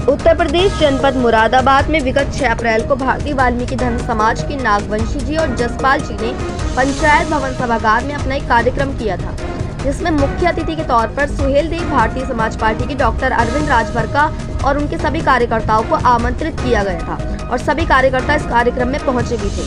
उत्तर प्रदेश जनपद मुरादाबाद में विगत 6 अप्रैल को भारतीय वाल्मीकि धर्म समाज के नागवंशी जी और जसपाल जी ने पंचायत भवन सभागार में अपना एक कार्यक्रम किया था, जिसमें मुख्य अतिथि के तौर पर सुहेल देव भारतीय समाज पार्टी के डॉक्टर अरविंद राजभर का और उनके सभी कार्यकर्ताओं को आमंत्रित किया गया था और सभी कार्यकर्ता इस कार्यक्रम में पहुंचे भी थे,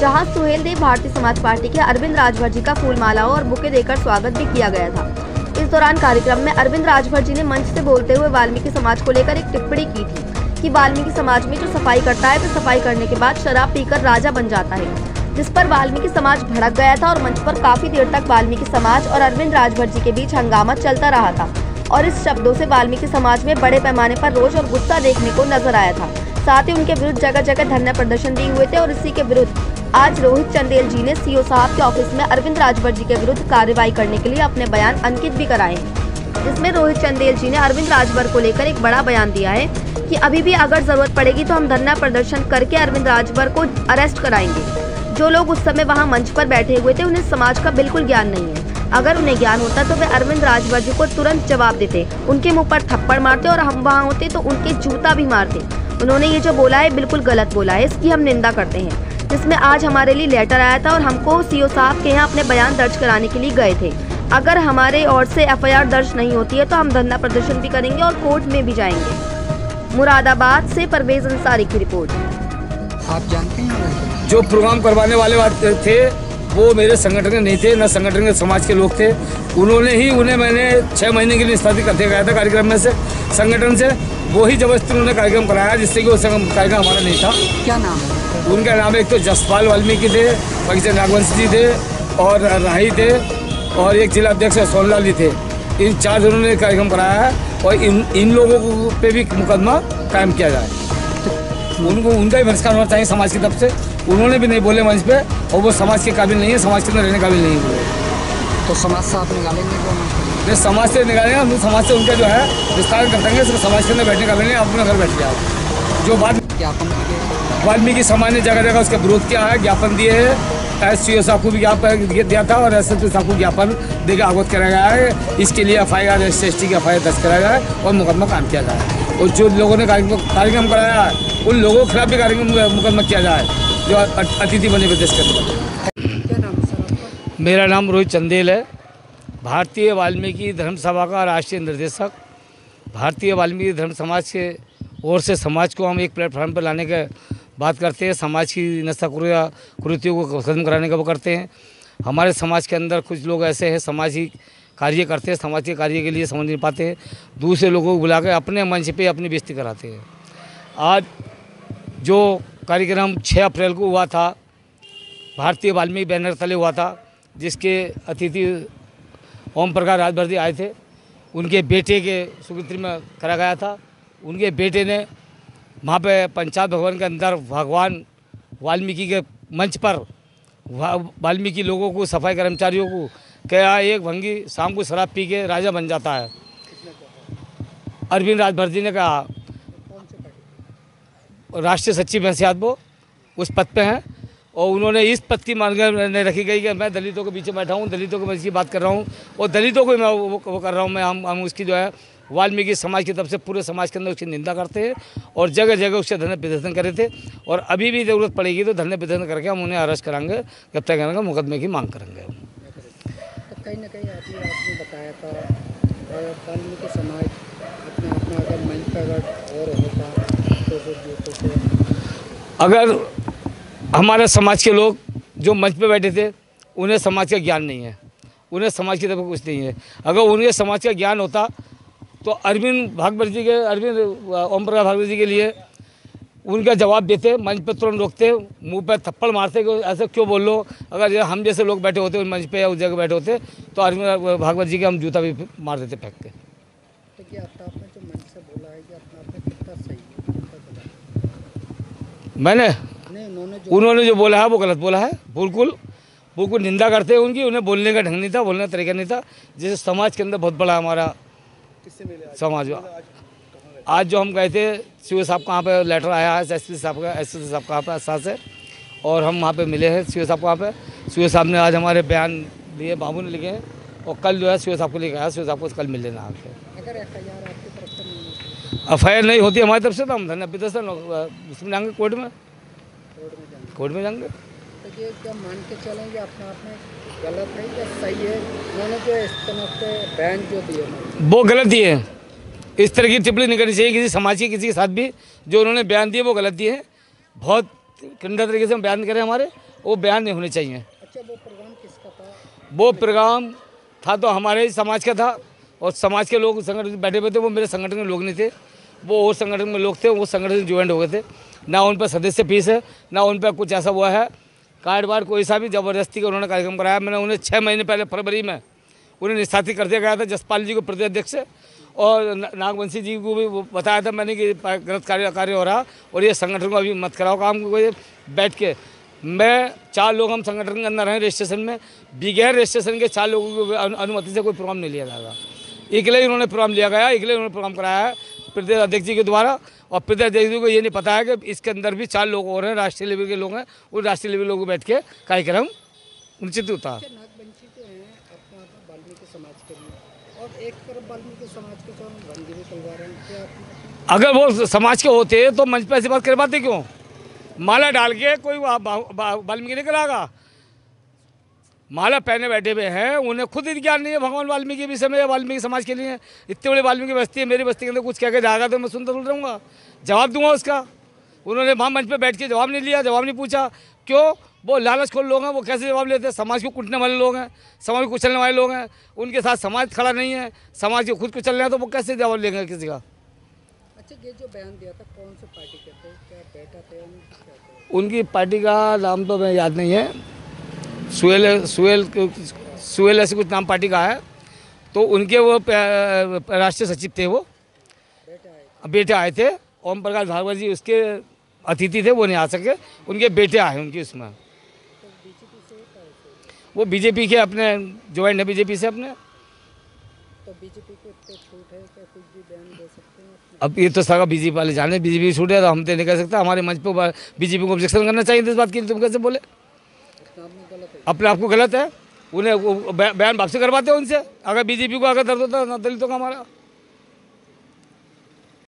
जहां सुहेल देव भारतीय समाज पार्टी के अरविंद राजभर जी का फूल मालाओं और बुके देकर स्वागत भी किया गया था। इस दौरान कार्यक्रम में अरविंद राजभर जी ने मंच से बोलते हुए वाल्मीकि समाज को लेकर एक टिप्पणी की थी कि वाल्मीकि समाज में जो सफाई करता है तो सफाई करने के बाद शराब पीकर राजा बन जाता है, जिस पर वाल्मीकि समाज भड़क गया था और मंच पर काफी देर तक वाल्मीकि समाज और अरविंद राजभर जी के बीच हंगामा चलता रहा था और इस शब्दों से वाल्मीकि समाज में बड़े पैमाने पर रोष और गुस्सा देखने को नजर आया था। साथ ही उनके विरुद्ध जगह जगह धरना प्रदर्शन भी हुए थे और इसी के विरुद्ध आज रोहित चंदेल जी ने सीओ साहब के ऑफिस में अरविंद राजभर जी के विरुद्ध कार्रवाई करने के लिए अपने बयान अंकित भी कराए हैं, जिसमें रोहित चंदेल जी ने अरविंद राजभर को लेकर एक बड़ा बयान दिया है कि अभी भी अगर जरूरत पड़ेगी तो हम धरना प्रदर्शन करके अरविंद राजभर को अरेस्ट कराएंगे। जो लोग उस समय वहां मंच पर बैठे हुए थे उन्हें समाज का बिल्कुल ज्ञान नहीं है। अगर उन्हें ज्ञान होता तो वे अरविंद राजभर जी को तुरंत जवाब देते, उनके मुंह पर थप्पड़ मारते और हम वहाँ होते तो उनके जूता भी मारते। उन्होंने ये जो बोला है बिल्कुल गलत बोला है, इसकी हम निंदा करते हैं। जिसमें आज हमारे लिए लेटर आया था और हमको सीओ साहब के यहाँ अपने बयान दर्ज कराने के लिए गए थे। अगर हमारे ओर से एफआईआर दर्ज नहीं होती है तो हम धरना प्रदर्शन भी करेंगे और कोर्ट में भी जाएंगे। मुरादाबाद से परवेज अंसारी की रिपोर्ट। आप जानते हैं जो प्रोग्राम करवाने वाले थे वो मेरे संगठन के नहीं थे, न संगठन के समाज के लोग थे। उन्हें मैंने 6 महीने के लिए निष्पादित करते गया था कार्यक्रम में से, संगठन से। वो ही जबरदस्ती उन्होंने कार्यक्रम कराया, जिससे कि वो कार्यक्रम हमारा नहीं था। क्या नाम है उनका? नाम एक तो जसपाल वाल्मीकि थे, बाकी से नागवंशी जी थे और राही थे और एक जिला अध्यक्ष सोनलाल जी थे। इन 4 जनों ने कार्यक्रम कराया है और इन लोगों पे भी मुकदमा कायम किया जाए। उनको उनका ही बहिष्कार होना चाहिए समाज की तरफ से। उन्होंने भी नहीं बोले मंच पे और वो समाज के काबिल नहीं है, समाज के अंदर रहने काबिल नहीं है। तो समाज से आप निकालेंगे नहीं, समाज से निकालेंगे हम, समाज से उनका जो है विस्तार कर देंगे। समाज के अंदर बैठने काबिल नहीं, आप अपने घर बैठ जाओ। जो बात ज्ञापन वाल्मीकि समाज ने जगह जगह उसका विरोध किया है, ज्ञापन दिए हैं। एससीओ साहब को भी ज्ञापन दिया था और एसएसपी साहब को ज्ञापन देकर अवगत कराया गया है। इसके लिए एफआईआर SC/ST की एफआईआर दर्ज कराया गया है और मुकदमा कायम किया जाए। और जो लोगों ने कार्यक्रम कराया है उन लोगों के खिलाफ भी मुकदमा किया जाए जो अतिथि बने प्रदेश के अंदर। क्या नाम है सर आपका? मेरा नाम रोहित चंदेल है, भारतीय वाल्मीकि धर्म सभा का राष्ट्रीय निर्देशक। भारतीय वाल्मीकि धर्म समाज के ओर से समाज को हम एक प्लेटफॉर्म पर लाने का बात करते हैं। समाज की नशा कुरीतियों को खत्म कराने का वो करते हैं। हमारे समाज के अंदर कुछ लोग ऐसे हैं सामाजिक कार्य करते हैं, समाज के कार्य के लिए समझ नहीं पाते हैं, दूसरे लोगों को बुला कर अपने मंच पे अपनी बेइज्जती कराते हैं। आज जो कार्यक्रम 6 अप्रैल को हुआ था, भारतीय वाल्मीकि बैनर तले हुआ था, जिसके अतिथि ओम प्रकाश राजभर जी आए थे। उनके बेटे के स्वीकृति में करा गया था। उनके बेटे ने वहाँ पे पंचायत भवन के अंदर भगवान वाल्मीकि के मंच पर वाल्मीकि लोगों को, सफाई कर्मचारियों को क्या एक भंगी शाम को शराब पी के राजा बन जाता है। अरविंद राजभर जी ने कहा, राष्ट्रीय सचिव हैं शायद वो, उस पद पे हैं और उन्होंने इस पद की मांग रखी गई कि मैं दलितों के पीछे बैठा हूँ, दलितों को मैं इसकी बात कर रहा हूँ और दलितों को मैं वो कर रहा हूँ। मैं हम उसकी जो है वाल्मीकि समाज की तरफ से पूरे समाज के अंदर उसकी निंदा करते हैं और जगह जगह उससे धरना प्रदर्शन करे थे और अभी भी ज़रूरत पड़ेगी तो धरना प्रदर्शन करके हम उन्हें अरेस्ट कराएंगे, गिरफ्तार करेंगे, मुकदमे की मांग करेंगे। तो कहीं ना कहीं आपने बताया था वाल्मीकि समाज अपना अगर मंच पर और होता तो अगर हमारे समाज के लोग जो मंच पे बैठे थे उन्हें समाज का ज्ञान नहीं है, उन्हें समाज की तरफ कुछ नहीं है। अगर उन्हें समाज का ज्ञान होता तो अरविंद ओम प्रकाश भागवत जी के लिए उनका जवाब देते, मंच पर तुरंत रोकते, मुंह पर थप्पड़ मारते कि ऐसे क्यों बोल लो। अगर हम जैसे लोग बैठे होते उस मंच पे या उस जगह बैठे होते तो अरविंद भागवत जी के हम जूता भी मार देते फेंक के। आपने जो मंच से बोला है कि अपना कितना सही है? मैंने उन्होंने जो बोला है वो गलत बोला है, बिल्कुल निंदा करते हैं उनकी। उन्हें बोलने का ढंग नहीं था, बोलने का तरीका नहीं था। जैसे समाज के अंदर बहुत बड़ा हमारा समाज आज जो हम गए थे, सीओ साहब का वहाँ पे लेटर आया है, एसपी साहब का वहाँ पे साथ से, और हम वहाँ पे मिले हैं सीओ साहब को। वहाँ पे सीओ साहब ने आज हमारे बयान लिए, बाबू ने लिखे हैं और कल जो है सीओ साहब को लेकर आया, सीओ साहब को कल मिल लेना आपके। अगर एफआईआर आपकी तरफ से नहीं FIR नहीं होती हमारी तरफ से तो हम धरना प्रदर्शन उसमें जाएंगे कोर्ट में कोर्ट में जाएंगे। जाएंगे। तो ये क्या मान के चलेंगे अपने आप में गलत है या सही है? उन्होंने जो इस तरह से बयान जो दिए वो गलत दिए हैं। इस तरह की टिप्पणी नहीं करनी चाहिए किसी समाज की किसी के साथ भी। जो उन्होंने बयान दिए वो गलत दिए हैं। बहुत गंदा तरीके से हम बयान करें हमारे, वो बयान नहीं होने चाहिए। अच्छा, वो प्रोग्राम किसका था? वो प्रोग्राम था तो हमारे ही समाज का था और समाज के लोग संगठन बैठे हुए थे। वो मेरे संगठन के लोग नहीं थे, वो और संगठन में लोग थे। वो संगठन ज्वाइन हो गए थे। ना उन पर सदस्य फीस है, ना उन पर कुछ ऐसा हुआ है कार्ड वार्ड कोई सा भी ज़बरदस्ती का उन्होंने कार्यक्रम कराया। मैंने उन्हें 6 महीने पहले फरवरी में उन्हें निस्तारित कर दिया गया था जसपाल जी को प्रदेश अध्यक्ष और नागवंशी जी को भी बताया था मैंने कि गलत कार्य हो रहा और ये संगठन को अभी मत कराओ काम को। बैठ के मैं 4 लोग हम संगठन के अंदर हैं रजिस्ट्रेशन में, बगैर रजिस्ट्रेशन के 4 लोगों की अनुमति से कोई प्रोग्राम नहीं लिया जाएगा। अकेले ही उन्होंने प्रोग्राम लिया गया, अकेले उन्होंने प्रोग्राम कराया है प्रदेश अध्यक्ष जी के द्वारा। और प्रदेश अध्यक्ष जी को ये नहीं पता है कि इसके अंदर भी 4 लोग और हैं राष्ट्रीय लेवल के लोग हैं। उन राष्ट्रीय लेवल लोगों को बैठ के कार्यक्रम निश्चित होता है। नागवंशी जो है अपने आप में वाल्मीकि समाज के लिए और एक तरफ वाल्मीकि समाज के जो भंगी भी करवा रहे हैं, क्या अगर वो समाज के होते तो मंच पर ऐसी बात करवाते क्यों? माला डाल के कोई वाल्मीकि नहीं करागा। माला पहने बैठे हुए हैं, उन्हें खुद ही ज्ञान नहीं है भगवान वाल्मीकि के विषय में, वाल्मीकि समाज के लिए। इतने बड़े वाल्मीकि बस्ती है, मेरी बस्ती के अंदर कुछ कह के जाएगा तो मैं सुनता सुन रहूँगा, जवाब दूंगा उसका। उन्होंने वहाँ मंच पे बैठ के जवाब नहीं लिया, जवाब नहीं पूछा। क्यों? वो लालचखोर लोग हैं, वो कैसे जवाब लेते हैं? समाज को कुटने वाले लोग हैं, समाज को कुचलने वाले लोग हैं। उनके साथ समाज खड़ा नहीं है, समाज को खुद कुचल रहे हैं, तो वो कैसे जवाब लेंगे किसी का? अच्छा, ये जो बयान दिया था कौन सी पार्टी के थे? क्या बेटा थे? उनकी पार्टी का नाम तो मैं याद नहीं है। सुहेल ऐसे कुछ नाम पार्टी का है। तो उनके वो राष्ट्रीय सचिव थे, वो बेटे आए थे। ओम प्रकाश भागवत जी उसके अतिथि थे, वो नहीं आ सके। उनके बेटे आए उनकी उसमें। वो बीजेपी के अपने ज्वाइन है बीजेपी से अपने। तो बीजेपी को इतने छूट है क्या कुछ भी बयान दे सकते हैं? अब ये तो सारा बीजेपी वाले जाने, बीजेपी छूट है तो हम तो नहीं कह सकते। हमारे मंच पर बीजेपी को ऑब्जेक्शन करना चाहिए इस बात की। तुम कैसे बोले? अपने आप को गलत है। उन्हें बयान वापसी करवाते हैं उनसे। अगर बीजेपी को अगर दर्द होता है दलितों का हमारा